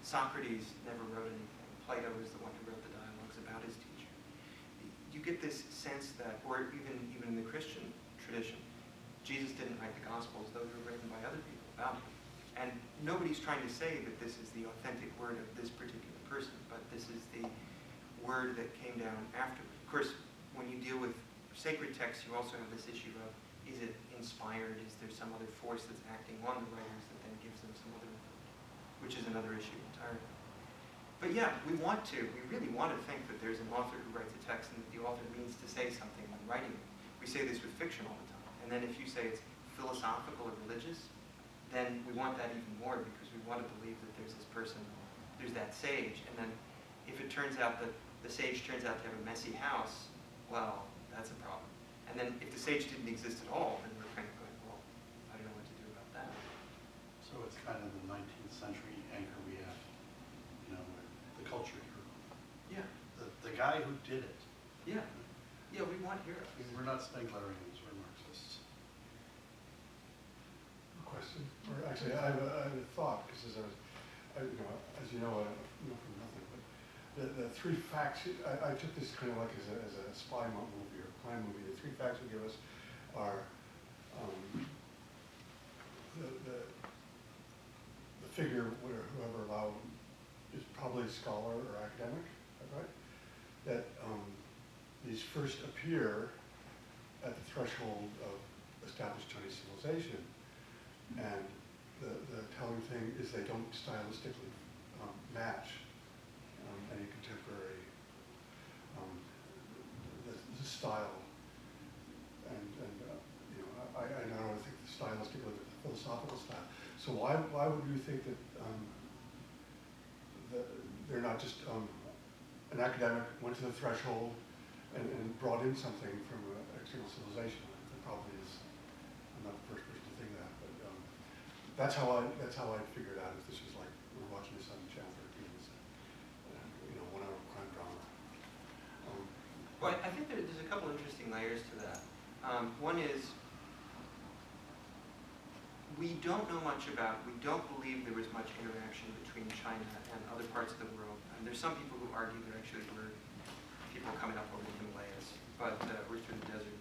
Socrates never wrote anything. Plato is the one who wrote the dialogues about his teacher. You get this sense that, or even in the Christian tradition, Jesus didn't write the Gospels. Those were written by other people about him. And nobody's trying to say that this is the authentic word of this particular person, but this is the word that came down after. Of course, when you deal with sacred texts, you also have this issue of, is it inspired? Is there some other force that's acting on the writers that then gives them some other authority? Which is another issue entirely. But yeah, we really want to think that there's an author who writes a text and that the author means to say something when writing it. We say this with fiction all the time. And then if you say it's philosophical or religious, then we want that even more because we want to believe that there's this person, there's that sage. And then if it turns out that the sage turns out to have a messy house, well, that's a problem. And then if the sage didn't exist at all, then we're kind of going, well, I don't know what to do about that. So it's kind of the 19th century anchor we have, the culture hero. Yeah. The guy who did it. Yeah. Yeah, we want heroes. We're not Spenglerians, we're Marxists. A question? Or actually, I have a thought, because as as you know from nothing, but the three facts, I took this kind of like as a spy movie or crime movie. The three facts we give us are the figure, whoever allowed, is probably a scholar or academic, right? That these first appear at the threshold of established Chinese civilization, and the telling thing is they don't stylistically match any contemporary the style, and I not only think the stylistic but the philosophical style. So why would you think that they're not just an academic went to the threshold and brought in something from an external civilization? It probably is. I'm not the first person to think that, but that's how I figured out. If this was like we're watching this on Channel 13, it's 1 hour crime drama. Well, I think there's a couple interesting layers to that. One is we don't know much about, we don't believe there was much interaction between China and other parts of the world. And there's some people who argue there actually were people coming up over the Himalayas, or through the desert.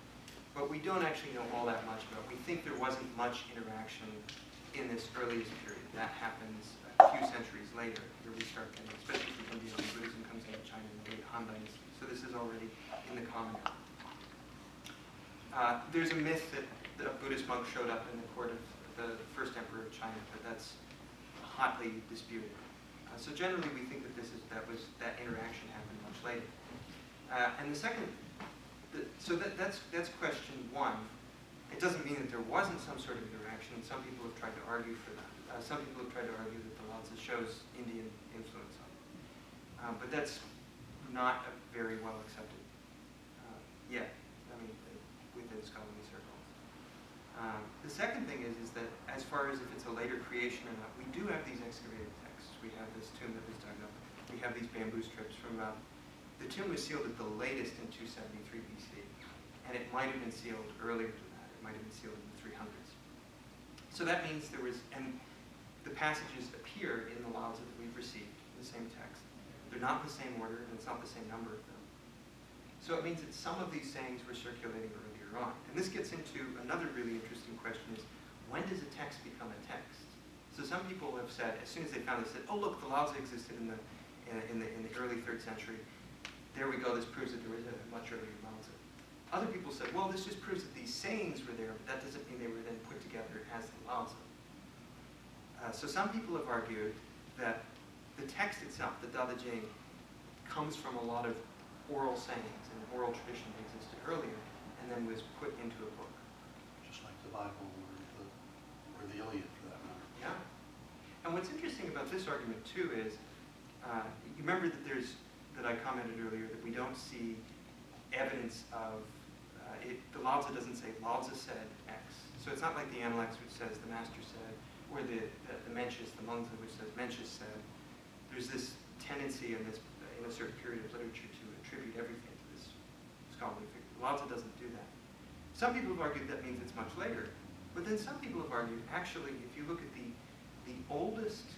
But we don't actually know all that much about it. We think there wasn't much interaction in this earliest period. That happens a few centuries later, where we start getting, especially from India, when Buddhism comes into China in the late Han Dynasty. So this is already in the common era. There's a myth that a Buddhist monk showed up in the court of the first emperor of China, but that's hotly disputed. So generally, we think that that interaction happened much later. And the second, that's question one. It doesn't mean that there wasn't some sort of interaction. Some people have tried to argue for that. Some people have tried to argue that the Laozi shows Indian influence on it. But that's not very well accepted yet. I mean, within scholarly circles. The second thing is that as far as if it's a later creation or not, we do have these excavated texts. We have this tomb that was dug up. We have these bamboo strips from about, the tomb was sealed at the latest in 273 BC, and it might have been sealed earlier than that. It might have been sealed in the 300s. So that means there was, and the passages appear in the Laozi that we've received, in the same text. They're not in the same order, and it's not the same number of them. So it means that some of these sayings were circulating earlier on. And this gets into another really interesting question is, when does a text become a text? So some people have said, as soon as they found it, said, oh look, the Laozi existed in the early 3rd century. There we go, this proves that there was a much earlier Laozi. Other people said, well, this just proves that these sayings were there, but that doesn't mean they were then put together as the Laozi. So some people have argued that the text itself, the Daodejing, comes from a lot of oral sayings and oral tradition that existed earlier, and then was put into a book. Just like the Bible or the Iliad, for that matter. Yeah. And what's interesting about this argument, too, is you remember that I commented earlier that we don't see evidence of, the Laozi doesn't say Laozi said X. So it's not like the Analects, which says the master said, or the Mencius, the Mengzi, which says Mencius said. There's this tendency in a certain period of literature to attribute everything to this scholarly figure. Laozi doesn't do that. Some people have argued that means it's much later, but then some people have argued, actually, if you look at the oldest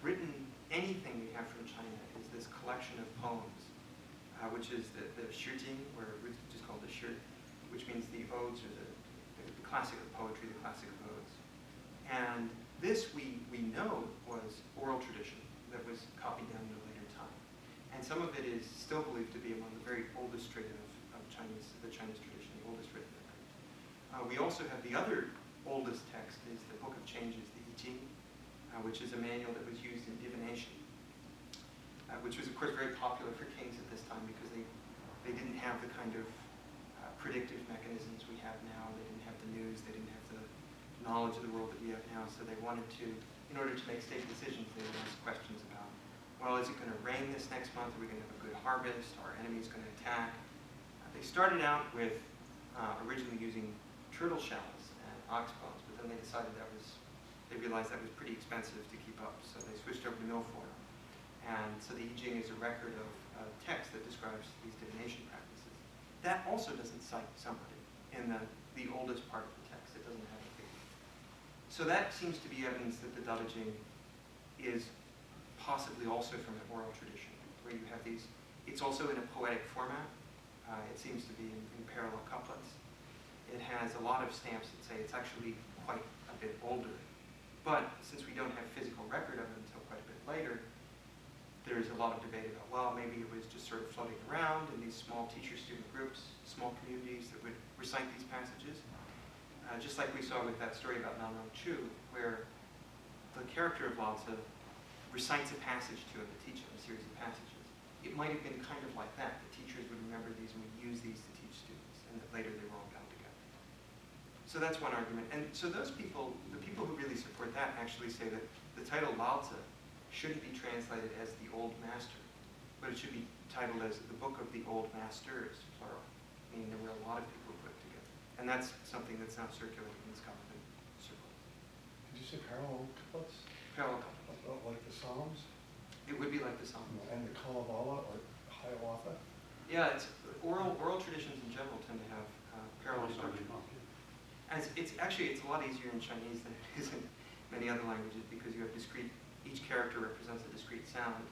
written collection of poems, which is the Shijing, or it's just called the Shi, which means the odes, or the classic of poetry, the classic of odes. And this we know was oral tradition that was copied down at a later time. And some of it is still believed to be among the very oldest straight of the Chinese tradition, the oldest written record. We also have the other oldest text is the Book of Changes, the I Ching, which is a manual that was used in divination, which was of course very popular for kings at this time because they didn't have the kind of predictive mechanisms we have now. They didn't have the news, they didn't have the knowledge of the world that we have now, so they wanted to, in order to make state decisions, they would ask questions about, well, is it going to rain this next month? Are we going to have a good harvest? Are enemies going to attack? They started out with originally using turtle shells and ox bones, but then they decided they realized that was pretty expensive to keep up, so they switched over to milfoil. And so the I Ching is a record of text that describes these divination practices. That also doesn't cite somebody in the oldest part of the text. It doesn't have a figure. So that seems to be evidence that the Daodejing is possibly also from an oral tradition, where you have these, it's also in a poetic format. It seems to be in parallel couplets. It has a lot of stamps that say it's actually quite a bit older. But since we don't have physical record of it until quite a bit later, there's a lot of debate about, well, maybe it was just sort of floating around in these small teacher-student groups, small communities that would recite these passages. Just like we saw with that story about Nan Rong Chu, where the character of Laozi recites a passage to him to teach him a series of passages. It might have been kind of like that. The teachers would remember these and would use these to teach students, and that later they were all bound together. So that's one argument. And so those people, the people who really support that actually say that the title Laozi shouldn't be translated as the Old Master, but it should be titled as the Book of the Old Masters, plural, meaning there were a lot of people who put it together. And that's something that's now circulating in scholarly circles. Did you say parallel couplets? Parallel couplets. Like the Psalms? It would be like the Psalms. And the Kalavala or Hiawatha? Yeah, it's oral traditions in general tend to have parallel structure. And it's a lot easier in Chinese than it is in many other languages because you have each character represents a discrete sound.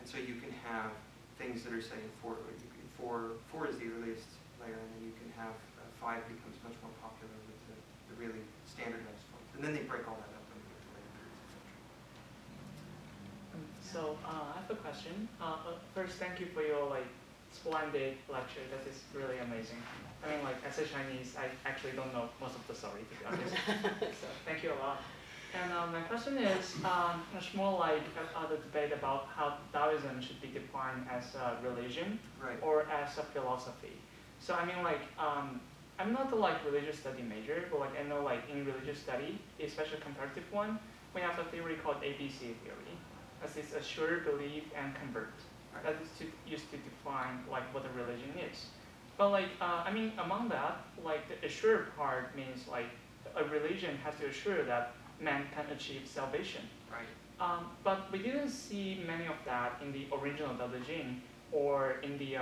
And so you can have things that are, say, in four is the earliest layer, and then you can have 5 becomes much more popular with the really standardized forms. And then they break all that up when you get to later periods, etc. So I have a question. First, thank you for your splendid lecture. That is really amazing. I mean, as a Chinese, I actually don't know most of the story, to be honest. So thank you a lot. And my question is much more like the debate about how Taoism should be defined as a religion or as a philosophy. So I mean, I'm not a religious study major, but I know in religious study, especially comparative one, we have a theory called ABC theory. As it's assure, believe, and convert. That is used to define what a religion is. But I mean, among that, the assure part means a religion has to assure that man can achieve salvation. Right. But we didn't see many of that in the original Daodejing or in the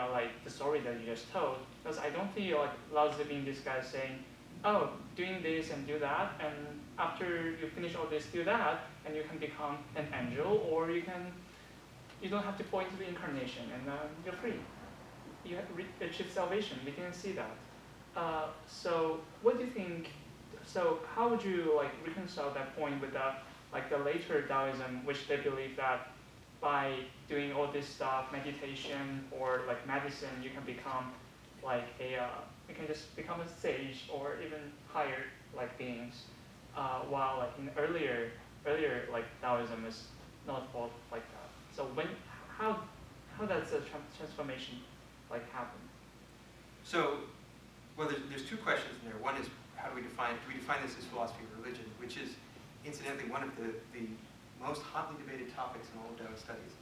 the story that you just told, because I don't feel Laozi being this guy saying, oh, doing this and do that, and after you finish all this, do that, and you can become an angel, or you don't have to fall into the incarnation, and you're free. You achieve salvation. We didn't see that. So what do you think? So how would you reconcile that point with the later Taoism, which they believe that by doing all this stuff, meditation or medicine, you can become you can just become a sage or even higher beings, while in earlier Taoism is not called like that. So how does the transformation happen? So, well, there's 2 questions in there. One is, do we define this as philosophy of religion, which is incidentally one of the most hotly debated topics in all of Taoist studies.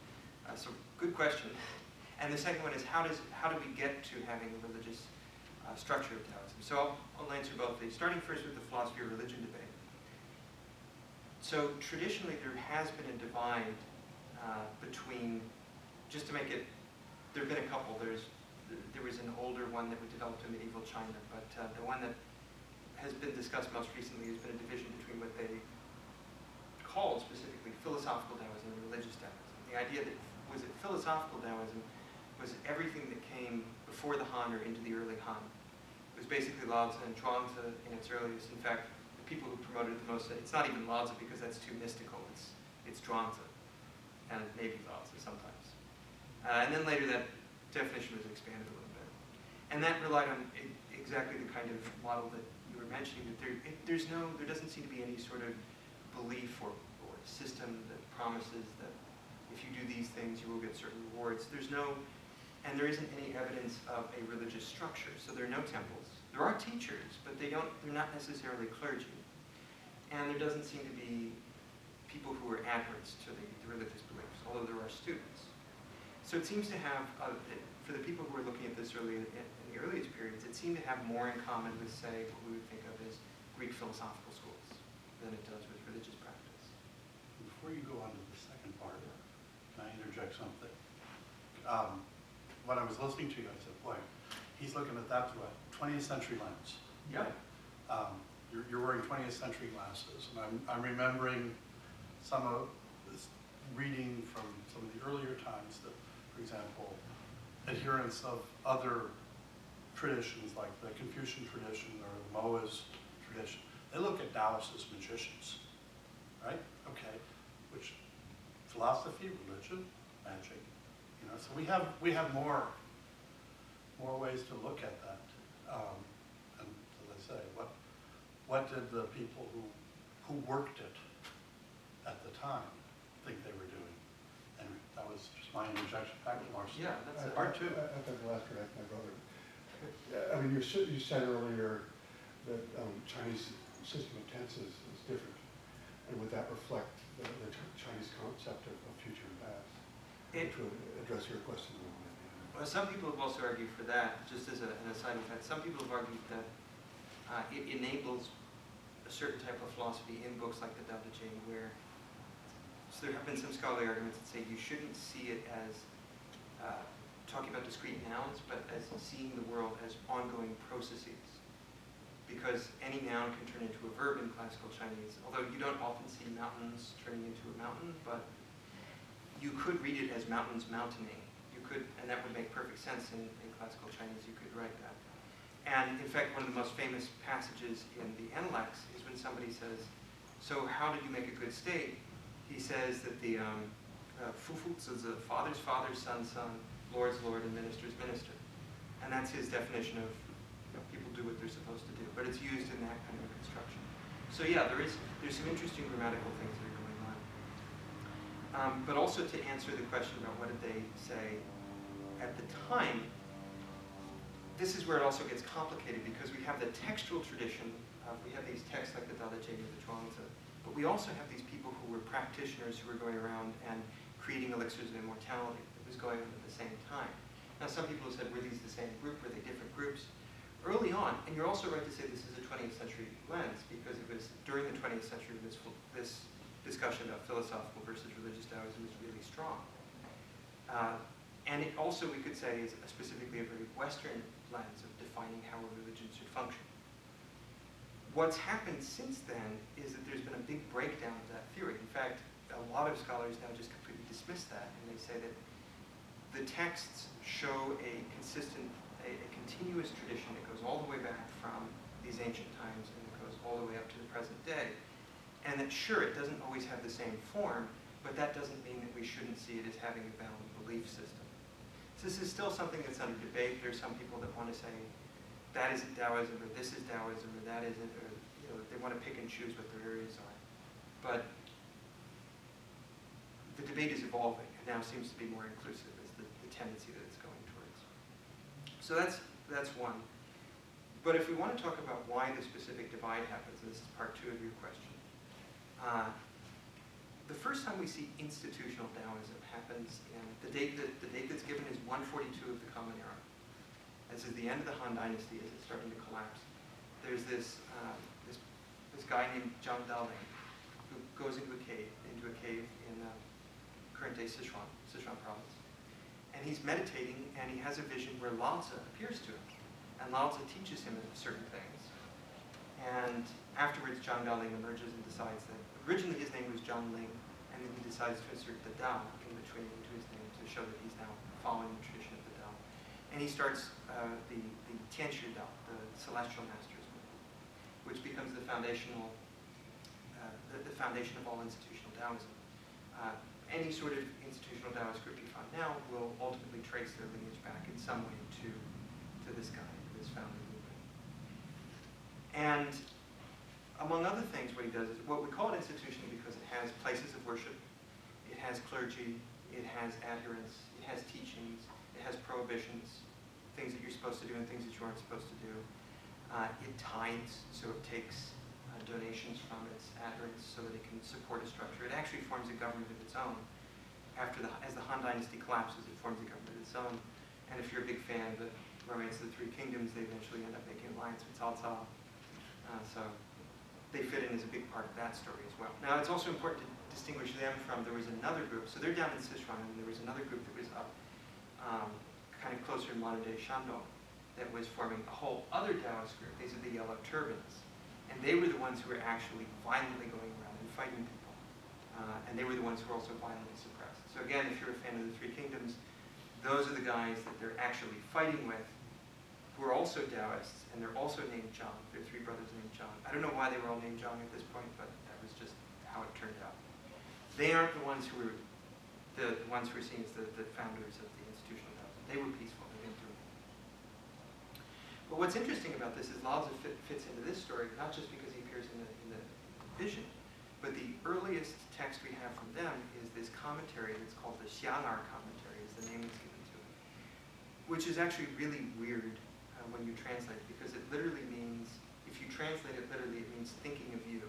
So good question. And the second one is, how do we get to having a religious structure of Taoism? So I'll answer both these, starting first with the philosophy of religion debate. So traditionally there has been a divide between, just to make it, there have been a couple. There was an older one that was developed in medieval China, but the one that has been discussed most recently has been a division between what they called specifically philosophical Taoism and religious Taoism. The idea that was that philosophical Taoism was everything that came before the Han or into the early Han. It was basically Laozi and Zhuangzi in its earliest. In fact, the people who promoted it the most, it's not even Laozi because that's too mystical. It's Zhuangzi, and maybe Laozi sometimes. And then later that definition was expanded a little bit. And that relied on exactly the kind of model that you were mentioning, that there doesn't seem to be any sort of belief or system that promises that if you do these things, you will get certain rewards. And there isn't any evidence of a religious structure. So there are no temples. There are teachers, but they're not necessarily clergy. And there doesn't seem to be people who are adherents to the religious beliefs, although there are students. So it seems to have, for the people who are looking at this in the earliest periods, it seemed to have more in common with, say, what we would think of as Greek philosophical schools than it does with religious practice. Before you go on to the second part, can I interject something? When I was listening to you, I said, boy, he's looking at that through a 20th century lens. Yeah. You're wearing 20th century glasses, and I'm remembering some of this reading from some of the earlier times that, for example, adherents of other traditions like the Confucian tradition or the Moa's tradition, they look at Taoists as magicians, right? Okay, which philosophy, religion, magic, so we have more ways to look at that. And as I say, what did the people who worked it at the time think they were doing? And that was just my interjection. Back to Larson. Yeah, that's part two. I think the last correct, my brother. I mean, you said earlier that Chinese system of tenses is different, and would that reflect the Chinese concept of future and past? Which would address your question. Well, some people have also argued for that, just as an aside of that. Some people have argued that it enables a certain type of philosophy in books like the Daodejing, so there have been some scholarly arguments that say you shouldn't see it as talking about discrete nouns, but as seeing the world as ongoing processes. Because any noun can turn into a verb in classical Chinese, although you don't often see mountains turning into a mountain, but you could read it as mountains mountaining. You could, and that would make perfect sense in classical Chinese. You could write that. And in fact, one of the most famous passages in the Analects is when somebody says, so how did you make a good state? He says that the Fufu is the father's father, son's son, Lord's Lord, and minister's minister. And that's his definition of people do what they're supposed to do. But it's used in that kind of construction. So yeah, there's some interesting grammatical things that are going on. But also to answer the question about what did they say at the time, this is where it also gets complicated because we have the textual tradition. We have these texts like the Daodejing or the Zhuangzi, but we also have these people who were practitioners who were going around and creating elixirs of immortality. It was going on at the same time. Now some people have said, were these the same group? Were they different groups? Early on, and you're also right to say this is a 20th century lens because it was during the 20th century this discussion about philosophical versus religious Taoism is really strong. And it also, we could say, is specifically a very Western lens of defining how a religion should function. What's happened since then is that there's been a big breakdown of that theory. In fact, a lot of scholars now just completely dismiss that, and they say that the texts show a continuous tradition that goes all the way back from these ancient times and it goes all the way up to the present day. And that sure, it doesn't always have the same form, but that doesn't mean that we shouldn't see it as having a valid belief system. So this is still something that's under debate. There's some people that want to say that isn't Taoism, or this is Taoism, or that isn't, or they want to pick and choose what their areas are. But the debate is evolving and now seems to be more inclusive as the tendency that it's going towards. So that's one. But if we want to talk about why the specific divide happens, and this is part two of your question, the first time we see institutional Taoism happens in the date that's given is 142 of the Common Era. This is the end of the Han Dynasty as it's starting to collapse. There's this guy named Daodejing who goes into a cave in current-day Sichuan province. And he's meditating, and he has a vision where Laozi appears to him. And Laozi teaches him certain things. And afterwards, Daodejing emerges and decides that originally his name was Zhang Ling, and he decides to insert the Dao in between into his name to show that he's now following the tradition of the Dao. And he starts the Tianshi Dao, the Celestial Masters movement, which becomes the foundational, the foundation of all institutional Taoism. Any sort of institutional Taoist group you find now will ultimately trace their lineage back in some way to this guy, this founding movement. And among other things, what he does is, what we call it institutional because it has places of worship, it has clergy, it has adherents, it has teachings, it has prohibitions, things that you're supposed to do and things that you aren't supposed to do. It tithes, so it takes donations from its adherents so that it can support a structure. It actually forms a government of its own. As the Han Dynasty collapses, it forms a government of its own. And if you're a big fan of the Romance of the Three Kingdoms, they eventually end up making an alliance with Cao Cao. So they fit in as a big part of that story as well. Now, it's also important to distinguish them from, there was another group, so they're down in Sichuan, and there was another group that was up kind of closer in modern-day Shandong that was forming a whole other Taoist group. These are the Yellow Turbans. And they were the ones who were actually violently going around and fighting people. And they were the ones who were also violently suppressed. So again, if you're a fan of the Three Kingdoms, those are the guys that they're actually fighting with, who are also Taoists, and they're also named Zhang. They're three brothers named Zhang. I don't know why they were all named Zhang at this point, but that was just how it turned out. They aren't the ones who were seen as the founders of the institutional Taoism. They were peaceful. They didn't do anything. But what's interesting about this is Laozi fits into this story, not just because he appears in the vision, but the earliest text we have from them is this commentary that's called the Xian'er commentary, is the name that's given to it, which is actually really weird when you translate it, because it literally means, if you translate it literally, it means thinking of you.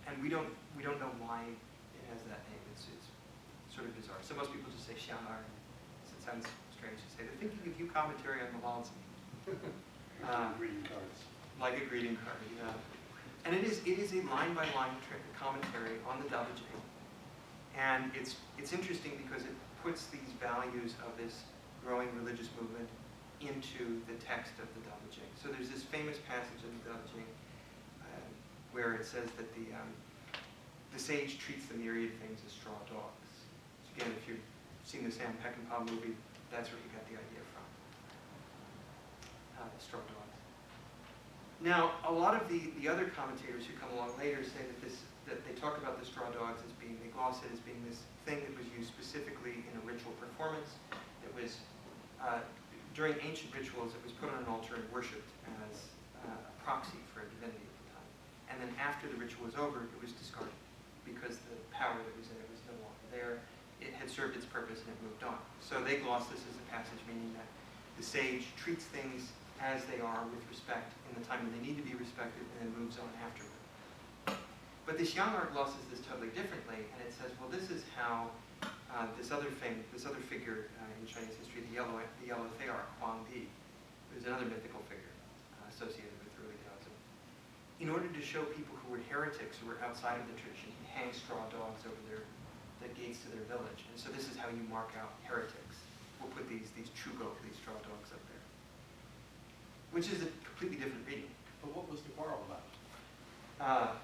And we don't know why it has that name. It's sort of bizarre. So most people just say Xian'er. It sounds strange to say. The thinking of you commentary on the Laozi. Greeting cards. Like a greeting card, yeah. And it is a line-by-line commentary on the Daodejing. And it's interesting because it puts these values of this growing religious movement into the text of the Daodejing. So there's this famous passage in the Daodejing where it says that the sage treats the myriad things as straw dogs. So again, if you've seen the Sam Peckinpah movie, that's where he got the idea from. Straw dogs. Now, a lot of the other commentators who come along later say that they talk about the straw dogs as being, they gloss it as being this thing that was used specifically in a ritual performance. That was, during ancient rituals, it was put on an altar and worshipped as a proxy for a divinity at the time. And then after the ritual was over, it was discarded because the power that was in it was no longer there. It had served its purpose and it moved on. So they gloss this as a passage meaning that the sage treats things as they are with respect in the time when they need to be respected and then moves on afterward. But the Xian'er glosses this totally differently, and it says, well, this is how this other figure in Chinese history, the yellow Thear, Huang Di, who's another mythical figure associated with early Taoism. In order to show people who were heretics, who were outside of the tradition, he hangs straw dogs over the gates to their village. And so this is how you mark out heretics. We'll put these chugok, these straw dogs up there. Which is a completely different reading. But what was the quarrel about?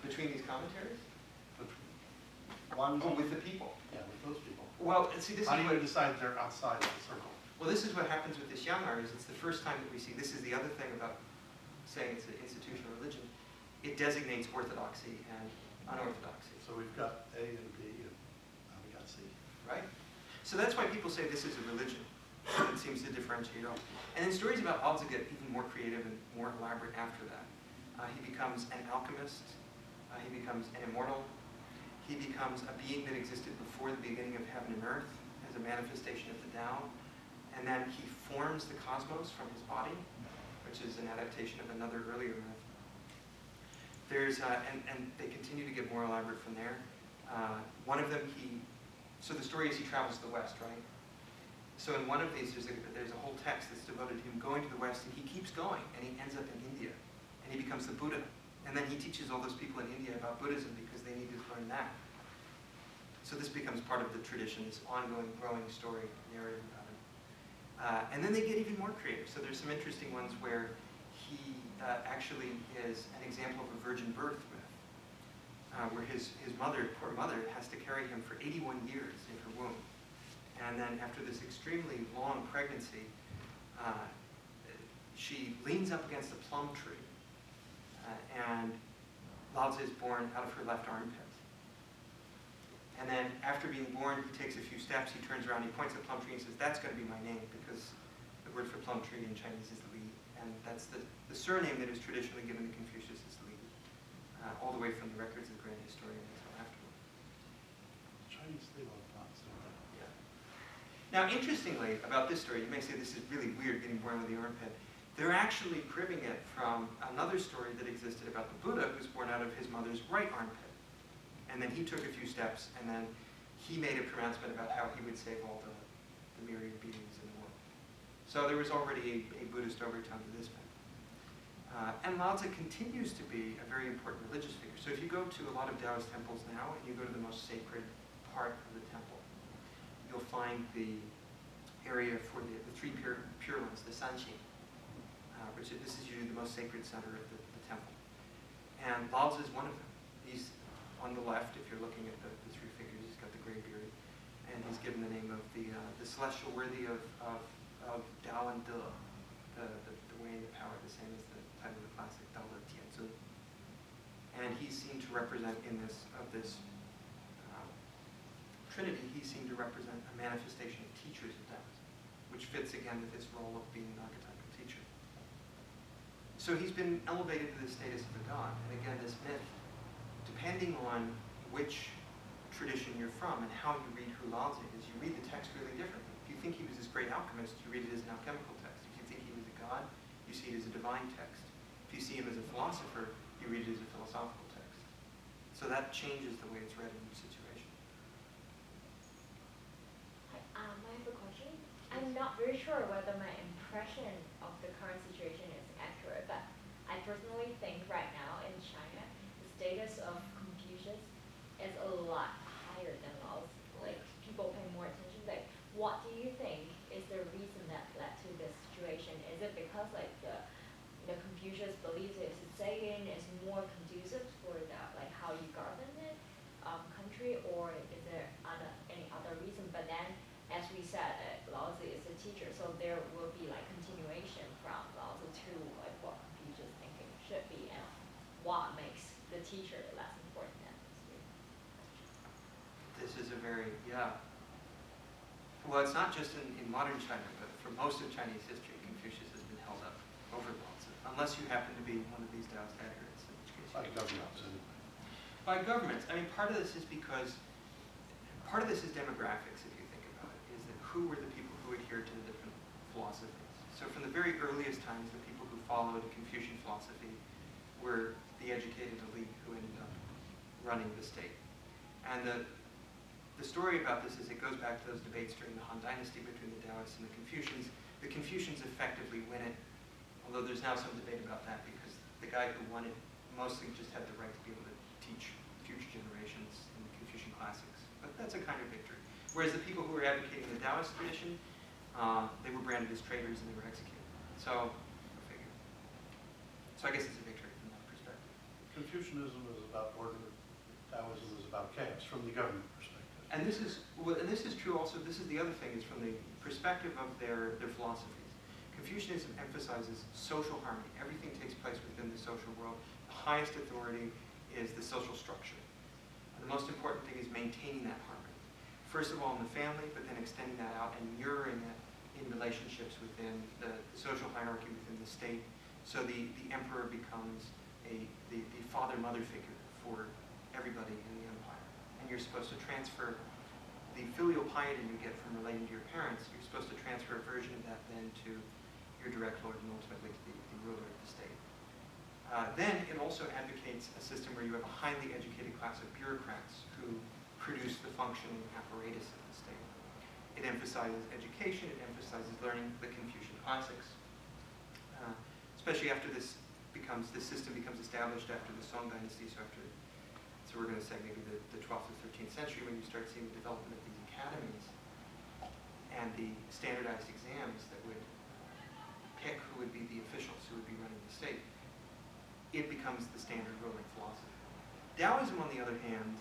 Between these commentaries? One with the people. Yeah, with those people. Well, see, this How is do what... you decide they're outside of the circle? Well, this is what happens with the Xian'er, is it's the first time that we see, this is the other thing about saying it's an institutional religion, it designates orthodoxy and unorthodoxy. So we've got A and B, and now we got C. Right? So that's why people say this is a religion. It seems to differentiate all. And then stories about Laozi get even more creative and more elaborate after that. He becomes an alchemist. He becomes an immortal. He becomes a being that existed before the beginning of heaven and earth as a manifestation of the Tao. And then he forms the cosmos from his body, which is an adaptation of another earlier myth. There's, and they continue to get more elaborate from there. One of them, so the story is he travels to the West, right? So in one of these, there's a whole text that's devoted to him going to the West, and he keeps going, and he ends up in India, and he becomes the Buddha. And then he teaches all those people in India about Buddhism because they need to learn that. So this becomes part of the tradition, this ongoing, growing story narrative about him. And then they get even more creative. So there's some interesting ones where he actually is an example of a virgin birth myth. where his mother, poor mother, has to carry him for 81 years in her womb. And then after this extremely long pregnancy, she leans up against a plum tree, and Laozi is born out of her left armpit. And then after being born, he takes a few steps, he turns around, he points at the plum tree and says, that's going to be my name, because the word for plum tree in Chinese is Li, and that's the surname that is traditionally given to Confucius is Li, all the way from the records of the grand historian until afterward. Chinese they love not so much. Yeah. Now, interestingly, about this story, you may say this is really weird, getting born with the armpit. They're actually cribbing it from another story that existed about the Buddha, who was born out of his mother's right armpit. And then he took a few steps, and then he made a pronouncement about how he would save all the myriad beings in the world. So there was already a Buddhist overtone to this myth. And Laozi continues to be a very important religious figure. So if you go to a lot of Taoist temples now, and you go to the most sacred part of the temple, you'll find the area for the three pure ones, the Sanxing, which this is usually the most sacred center of the temple. And Laozi is one of them. He's on the left, if you're looking at the three figures, he's got the gray beard, and he's given the name of the celestial worthy of Dao and De, the way and the power, the same as the title of the classic Daodejing. And he's seen to represent in this Trinity, he's seen to represent a manifestation of teachers of Taoism, which fits again with his role of being an archetypal teacher. So he's been elevated to the status of a god, and again, this myth, depending on which tradition you're from and how you read who Laozi is, you read the text really differently. If you think he was this great alchemist, you read it as an alchemical text. If you think he was a god, you see it as a divine text. If you see him as a philosopher, you read it as a philosophical text. So that changes the way it's read in each situation. I have a question. I'm not very sure whether my impression of the current situation is accurate, but I personally think right now in China, the status of Confucius is a lot higher than Laozi. Like, people pay more attention. Like, what do you think is the reason that led to this situation? Is it because like the Confucius believes his saying is more conducive for the like how you govern it country, or is there any other reason? But then, as we said, Laozi is a teacher, so there will be like continuation from Laozi to like what Confucius thinking should be, and what makes the teacher less important than the student. This is a very, well, it's not just in modern China, but for most of Chinese history, Confucius has been held up over Laozi, unless you happen to be one of these Taoist adherents, in which case By governments, anyway. by governments. I mean, part of this is demographics, if you think about it, is that who were the people who adhered to the different philosophies. So from the very earliest times, the people who followed Confucian philosophy were the educated elite who ended up running the state. And the story about this is it goes back to those debates during the Han Dynasty between the Taoists and the Confucians. The Confucians effectively win it, although there's now some debate about that because the guy who won it mostly just had the right to be able to teach future generations in the Confucian classics. But that's a kind of victory. Whereas the people who were advocating the Taoist tradition, they were branded as traitors and they were executed. So, go figure. So I guess it's a victory from that perspective. Confucianism is about order, Taoism is about chaos from the government perspective. And this is true also, this is the other thing, is from the perspective of their philosophies. Confucianism emphasizes social harmony. Everything takes place within the social world. The highest authority is the social structure. And the most important thing is maintaining that harmony. First of all in the family, but then extending that out and mirroring it in relationships within the social hierarchy within the state. So the emperor becomes the father-mother figure for everybody in the empire. And you're supposed to transfer the filial piety you get from relating to your parents, you're supposed to transfer a version of that then to your direct lord and ultimately to the ruler of the state. Then it also advocates a system where you have a highly educated class of bureaucrats who produce the functioning apparatus of the state. It emphasizes education, it emphasizes learning the Confucian classics, especially after this system becomes established after the Song Dynasty, so we're going to say maybe the 12th or 13th century, when you start seeing the development of these academies and the standardized exams that would pick who would be the officials who would be running the state. It becomes the standard ruling philosophy. Taoism, on the other hand,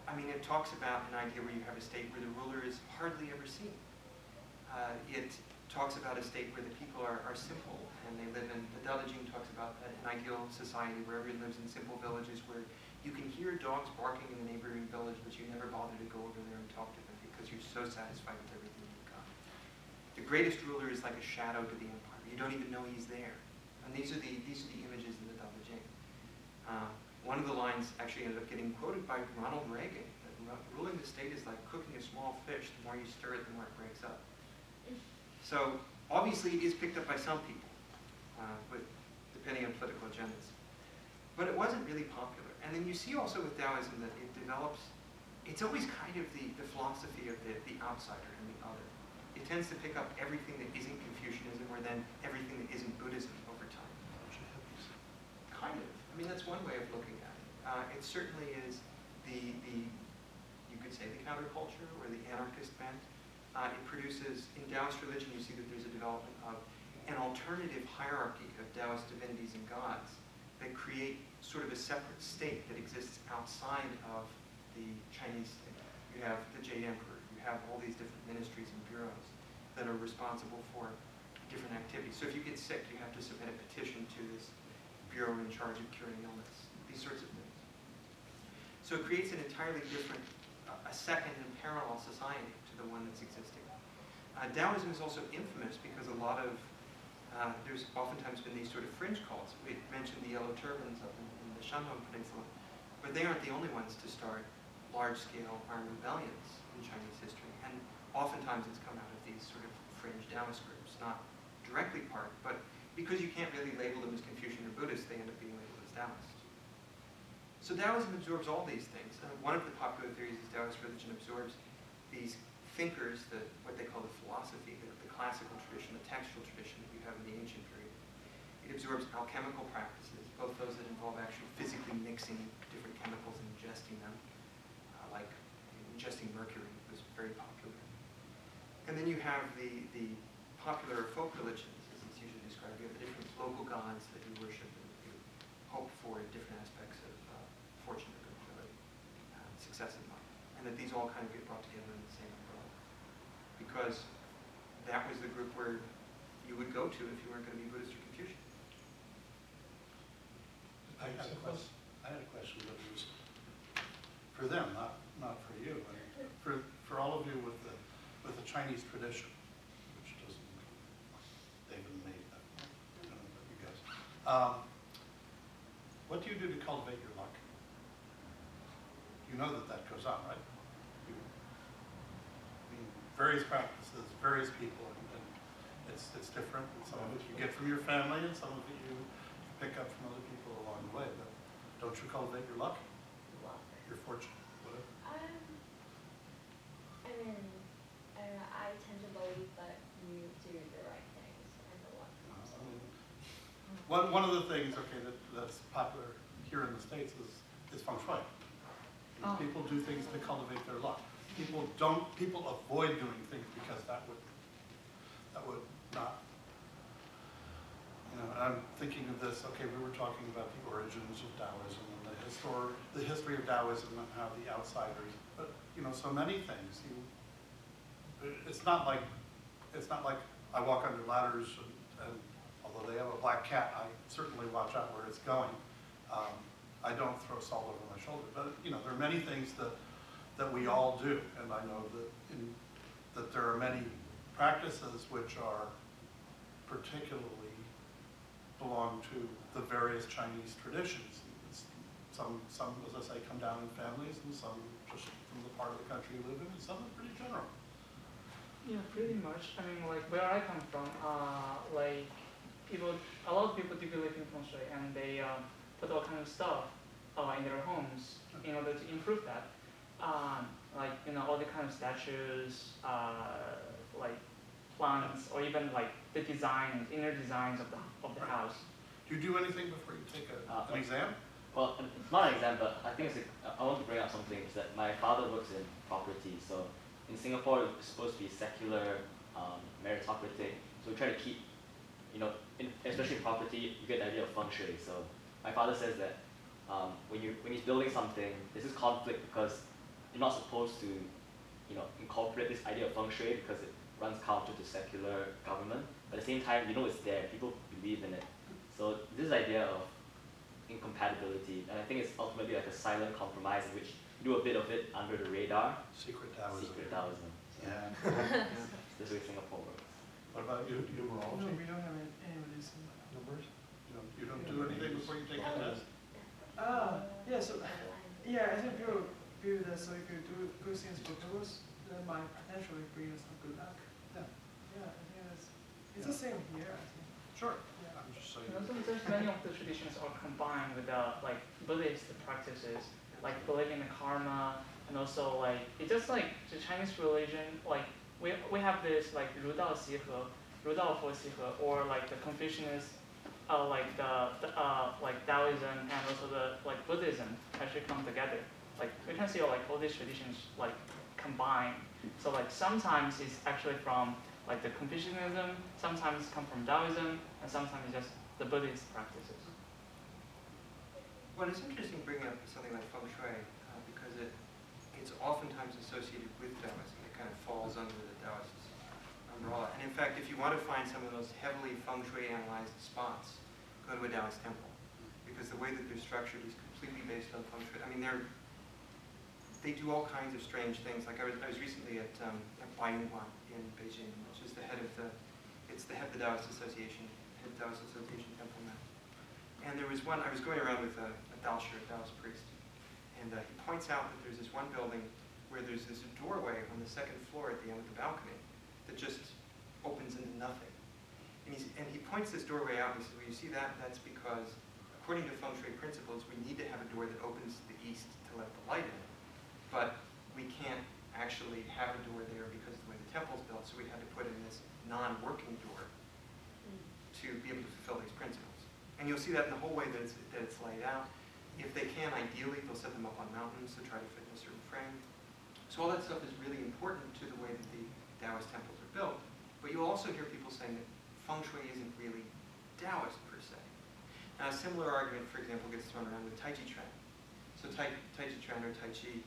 I mean, it talks about an idea where you have a state where the ruler is hardly ever seen. It talks about a state where the people are simple and they live in, the Daodejing talks about an ideal society where everyone lives in simple villages where you can hear dogs barking in the neighboring village, but you never bother to go over there and talk to them because you're so satisfied with everything you've got. The greatest ruler is like a shadow to the empire. You don't even know he's there. And these are the images in the Daodejing. One of the lines actually ended up getting quoted by Ronald Reagan, that ruling the state is like cooking a small fish. The more you stir it, the more it breaks up. So obviously it is picked up by some people, depending on political agendas. But it wasn't really popular. And then you see also with Taoism that it develops, it's always kind of the philosophy of the outsider and the other. It tends to pick up everything that isn't Confucianism or then everything that isn't Buddhism over time. Kind of. I mean, that's one way of looking at it. It certainly is you could say the counterculture or the anarchist bent. It produces, in Taoist religion, you see that there's a development of an alternative hierarchy of Taoist divinities and gods that create sort of a separate state that exists outside of the Chinese state. You have the Jade Emperor, you have all these different ministries and bureaus that are responsible for different activities. So if you get sick, you have to submit a petition to this bureau in charge of curing illness, these sorts of things. So it creates an entirely different, a second and parallel society to the one that's existing. Taoism is also infamous because a lot of, there's oftentimes been these sort of fringe cults. We mentioned the Yellow Turbans up in the Shandong Peninsula, but they aren't the only ones to start large-scale armed rebellions in Chinese history. And oftentimes it's come out of these sort of fringe Taoist groups, not directly part, but because you can't really label them as Confucian or Buddhist, they end up being labeled as Taoist. So Taoism absorbs all these things. One of the popular theories is Taoist religion absorbs these thinkers, what they call the philosophy, the classical tradition, the textual tradition that we have in the ancient period. It absorbs alchemical practices, both those that involve actually physically mixing different chemicals and ingesting them, like ingesting mercury was very popular. And then you have the popular folk religions, as it's usually described. You have the different local gods that you worship and that you hope for in different aspects of fortune or good ability, success in life. And that these all kind of get brought together in the same umbrella. Because that was the group where you would go to if you weren't going to be Buddhist or Confucian. I had a question, but it was for them, not for you. I mean, for all of you with the Chinese tradition, which doesn't David and me, I don't know about you guys. What do you do to cultivate your luck? You know that goes on, right? I mean, various practices, various people, and it's different. And some of it you get from your family, and some of it you pick up from other people along the way. But don't you cultivate your luck? Luck. Your fortune, whatever. I mean, I tend to believe that you do the right things and the luck comes along. One of the things, okay, that's popular here in the States is feng shui. Oh. People do things to cultivate their luck. People avoid doing things because that would not, I'm thinking of this, okay, we were talking about the origins of Taoism and the history of Taoism and how the outsiders, but so many things, it's not like I walk under ladders and although they have a black cat, I certainly watch out where it's going. I don't throw salt over my shoulder, but there are many things that we all do, and I know that there are many practices which are particularly belong to the various Chinese traditions. Some, as I say, come down in families, and some just from the part of the country you live in, and some are pretty general. Yeah, pretty much. I mean, like where I come from, like a lot of people do believe in feng shui, and they put all kind of stuff in their homes in order to improve that. Like all the kind of statues, like plants, or even like the designs, inner designs of the house. Do you do anything before you take an exam? Well, it's not an exam, but I think I want to bring up something. Is that my father works in property, so in Singapore it's supposed to be secular, meritocratic. So we try to keep, especially in property, you get the idea of feng shui. So my father says that when he's building something, there's this conflict because you're not supposed to, incorporate this idea of feng shui because it runs counter to secular government. But at the same time, it's there. People believe in it. So this idea of incompatibility, and I think it's ultimately like a silent compromise in which you do a bit of it under the radar. Secret Taoism. Secret Taoism. So Yeah. this is the way Singapore works. What about you, No, numerology? we don't have any of this. Numbers? You don't do anything before you take the test? Yeah, so, yeah, I think people view that, so if you do good things for purpose, that might potentially bring you some good luck. Yeah. Yeah, I think it's the same here, I think. Sure. Yeah. I'm just saying. And also, there's many of the traditions are combined with like Buddhist practices, like believing in karma, and also like it's just like the Chinese religion. Like we have this like 儒道习合, 儒道佛习合, or like the Confucius, like like Daoism and also the like Buddhism actually come together. Like we can see like all these traditions like combined. So like sometimes it's actually from like the Confucianism, sometimes come from Taoism, and sometimes it's just the Buddhist practices. Well, it's interesting bringing up something like feng shui because it's oftentimes associated with Taoism. It kind of falls under the Taoist umbrella. And in fact, if you want to find some of the most heavily feng shui analyzed spots, go to a Taoist temple because the way that they're structured is completely based on feng shui. I mean, they do all kinds of strange things. Like I was recently at Baiyuan in Beijing, which is the head of the Taoist Association, head of Taoist Association Temple now. And there was one, I was going around with a Daoshi, a Taoist priest, and he points out that there's this one building where there's this doorway on the second floor at the end of the balcony that just opens into nothing. And he points this doorway out and he says, well, you see that? That's because according to feng shui principles, we need to have a door that opens to the east to let the light in. But we can't actually have a door there because of the way the temple's built, so we had to put in this non-working door to be able to fulfill these principles. And you'll see that in the whole way that it's laid out. If they can, ideally, they'll set them up on mountains to try to fit in a certain frame. So all that stuff is really important to the way that the Taoist temples are built. But you'll also hear people saying that feng shui isn't really Taoist per se. Now, a similar argument, for example, gets thrown around with Tai Chi Chuan. So Tai Chi Chuan or Tai Chi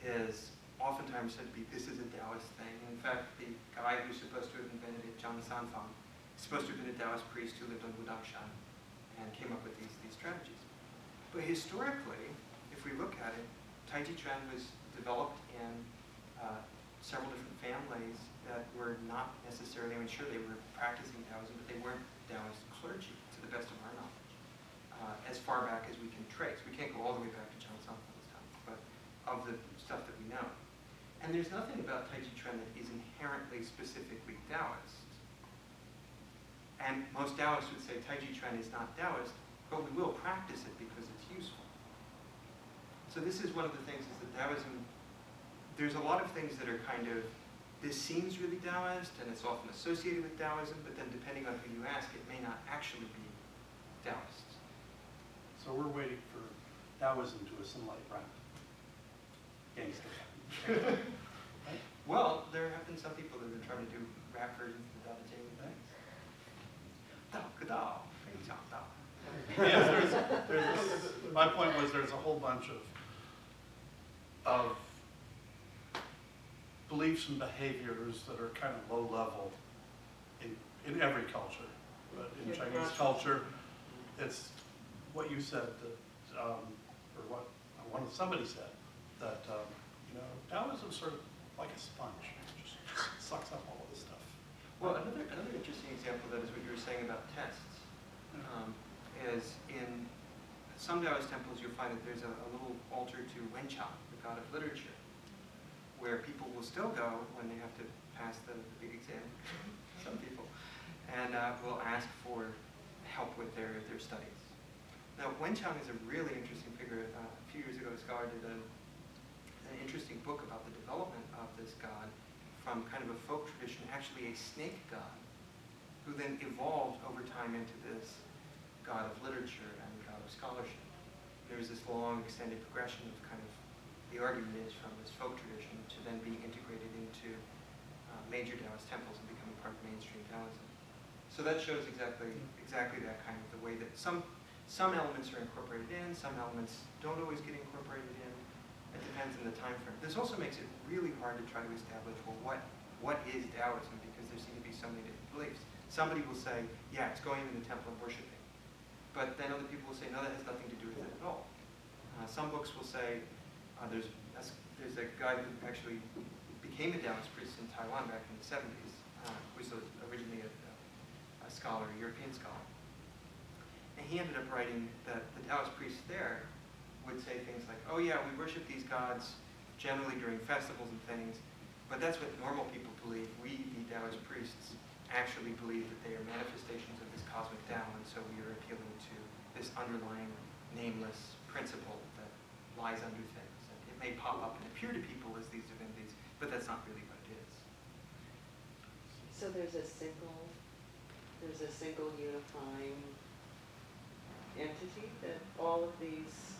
is oftentimes said to be, this is a Taoist thing. And in fact, the guy who's supposed to have invented it, Zhang Sanfang, is supposed to have been a Taoist priest who lived on Wudangshan and came up with these strategies. But historically, if we look at it, Tai Chi Chuan was developed in several different families that were not necessarily, I mean, sure, they were practicing Taoism, but they weren't Taoist clergy, to the best of our knowledge, as far back as we can trace. We can't go all the way back to Zhang Sanfang's time, but of the stuff that we know. And there's nothing about Tai Chi Chuan that is inherently specifically Taoist. And most Taoists would say Tai Chi Chuan is not Taoist, but we will practice it because it's useful. So this is one of the things is that Taoism, there's a lot of things that are kind of, this seems really Taoist, and it's often associated with Taoism, but then depending on who you ask, it may not actually be Taoist. So we're waiting for Taoism to assimilate, right? Gangster. Well, there have been some people that have been trying to do rap versions of the Daodejing things. Yes, my point was there's a whole bunch of beliefs and behaviors that are kind of low level in every culture. But in Chinese culture, it's what you said that, or what somebody said, that Taoism is sort of like a sponge, it just sucks up all of this stuff. Well, another interesting example of that is what you were saying about tests. Is in some Taoist temples you'll find that there's a little altar to Wenqiang, the god of literature, where people will still go when they have to pass the big exam, some people, and will ask for help with their studies. Now, Wenqiang is a really interesting figure. A few years ago, a scholar did an interesting book about the development of this god from kind of a folk tradition, actually a snake god, who then evolved over time into this god of literature and god of scholarship. There's this long extended progression of kind of, the argument is from this folk tradition to then being integrated into major Taoist temples and becoming part of mainstream Taoism. So that shows exactly that kind of the way that some some elements are incorporated in, some elements don't always get incorporated in. It depends on the time frame. This also makes it really hard to try to establish, well, what is Taoism? Because there seem to be so many different beliefs. Somebody will say, yeah, it's going into the temple and worshiping. But then other people will say, no, that has nothing to do with it at all. Some books will say, there's a guy who actually became a Taoist priest in Taiwan back in the 70s, who was originally a scholar, a European scholar. And he ended up writing that the Taoist priests there would say things like, oh yeah, we worship these gods generally during festivals and things, but that's what normal people believe. We, the Taoist priests, actually believe that they are manifestations of this cosmic Tao, and so we are appealing to this underlying nameless principle that lies under things. And it may pop up and appear to people as these divinities, but that's not really what it is. So there's a single unifying entity that all of these,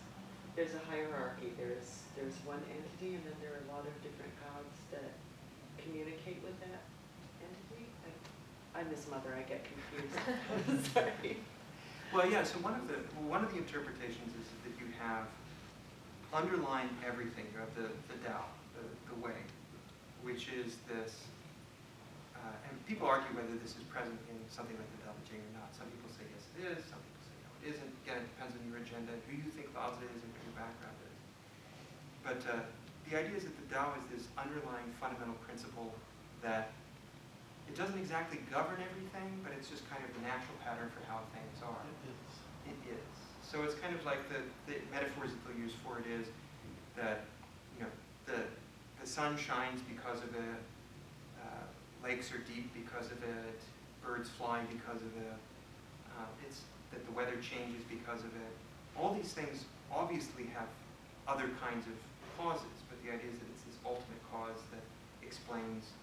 there's a hierarchy. There's one entity, and then there are a lot of different gods that communicate with that entity. I'm his mother. I get confused. Sorry. Well, yeah. So one of the interpretations is that you have underlying everything. You have the Tao, the way, which is this. And people argue whether this is present in something like the Daodejing or not. Some people say yes, it is. Some people say no, it isn't. Again, it depends on your agenda, who you think Laozi is, and what your background is. But the idea is that the Tao is this underlying fundamental principle that it doesn't exactly govern everything, but it's just kind of the natural pattern for how things are. It is. So it's kind of like the metaphors that they'll use for it is that, you know, the sun shines because of it, lakes are deep because of it, birds fly because of it, it's that the weather changes because of it. All these things obviously have other kinds of causes, but the idea is that it's this ultimate cause that explains